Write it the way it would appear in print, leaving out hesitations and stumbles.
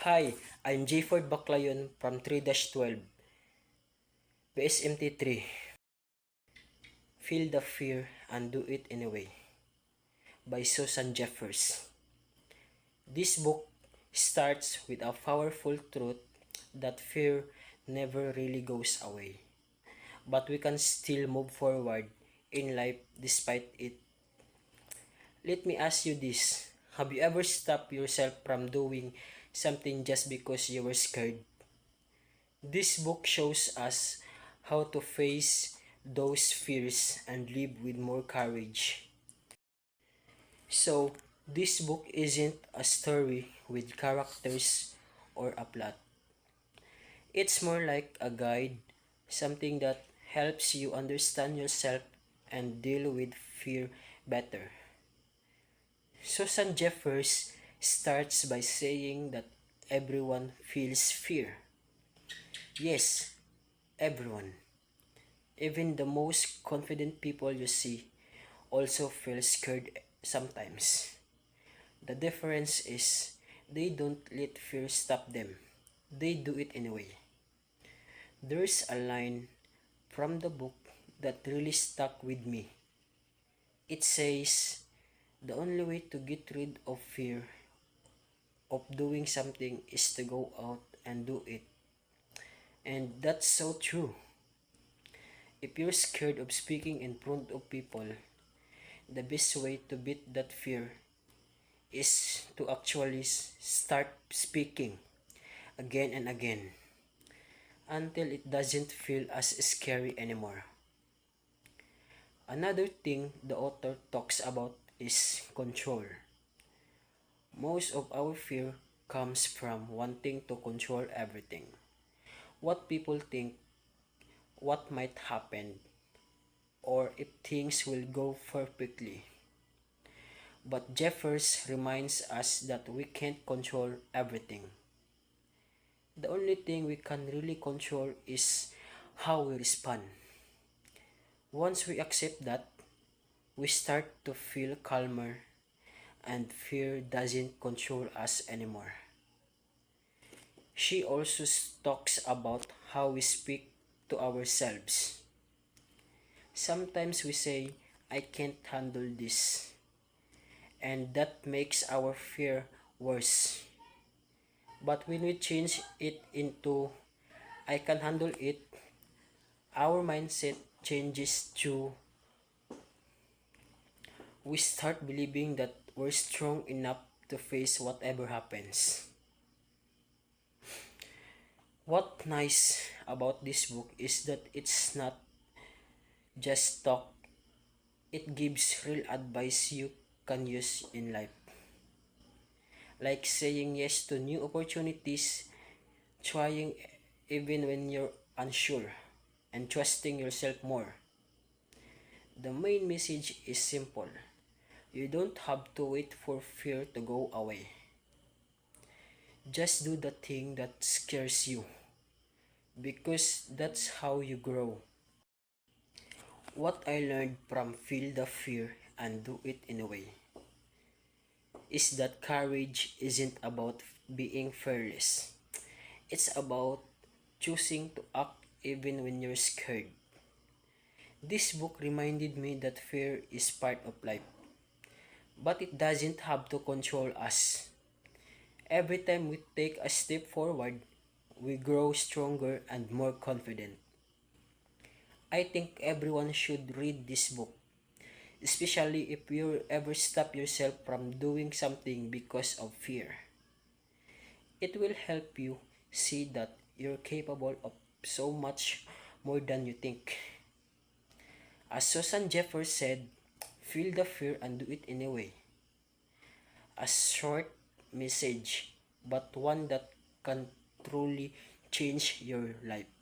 Hi, I'm J. Ford Baclayon from 3-12, PSMT 3. Feel the fear and do it anyway, by Susan Jeffers. This book starts with a powerful truth that fear never really goes away, but we can still move forward in life despite it. Let me ask you this. Have you ever stopped yourself from doing something just because you were scared? This book shows us how to face those fears and live with more courage. So, this book isn't a story with characters or a plot. It's more like a guide, something that helps you understand yourself and deal with fear better. Susan Jeffers starts by saying that everyone feels fear. Yes, everyone. Even the most confident people you see also feel scared sometimes. The difference is they don't let fear stop them. They do it anyway. There's a line from the book that really stuck with me. It says, the only way to get rid of fear of doing something is to go out and do it. And that's so true. If you're scared of speaking in front of people, the best way to beat that fear is to actually start speaking again and again until it doesn't feel as scary anymore. Another thing the author talks about is control. Most of our fear comes from wanting to control everything. What people think, what might happen, or if things will go perfectly. But Jeffers reminds us that we can't control everything. The only thing we can really control is how we respond. Once we accept that, we start to feel calmer and fear doesn't control us anymore. She also talks about how we speak to ourselves. Sometimes we say, I can't handle this, and that makes our fear worse. But when we change it into, I can handle it, our mindset changes too. We start believing that we're strong enough to face whatever happens. What nice about this book is that it's not just talk, it gives real advice you can use in life. Like saying yes to new opportunities, trying even when you're unsure, and trusting yourself more. The main message is simple. You don't have to wait for fear to go away. Just do the thing that scares you, because that's how you grow. What I learned from Feel the Fear and Do It Anyway is that courage isn't about being fearless. It's about choosing to act even when you're scared. This book reminded me that fear is part of life, but it doesn't have to control us. Every time we take a step forward, we grow stronger and more confident. I think everyone should read this book, especially if you ever stop yourself from doing something because of fear. It will help you see that you're capable of so much more than you think. As Susan Jeffers said, feel the fear and do it anyway. A short message, but one that can truly change your life.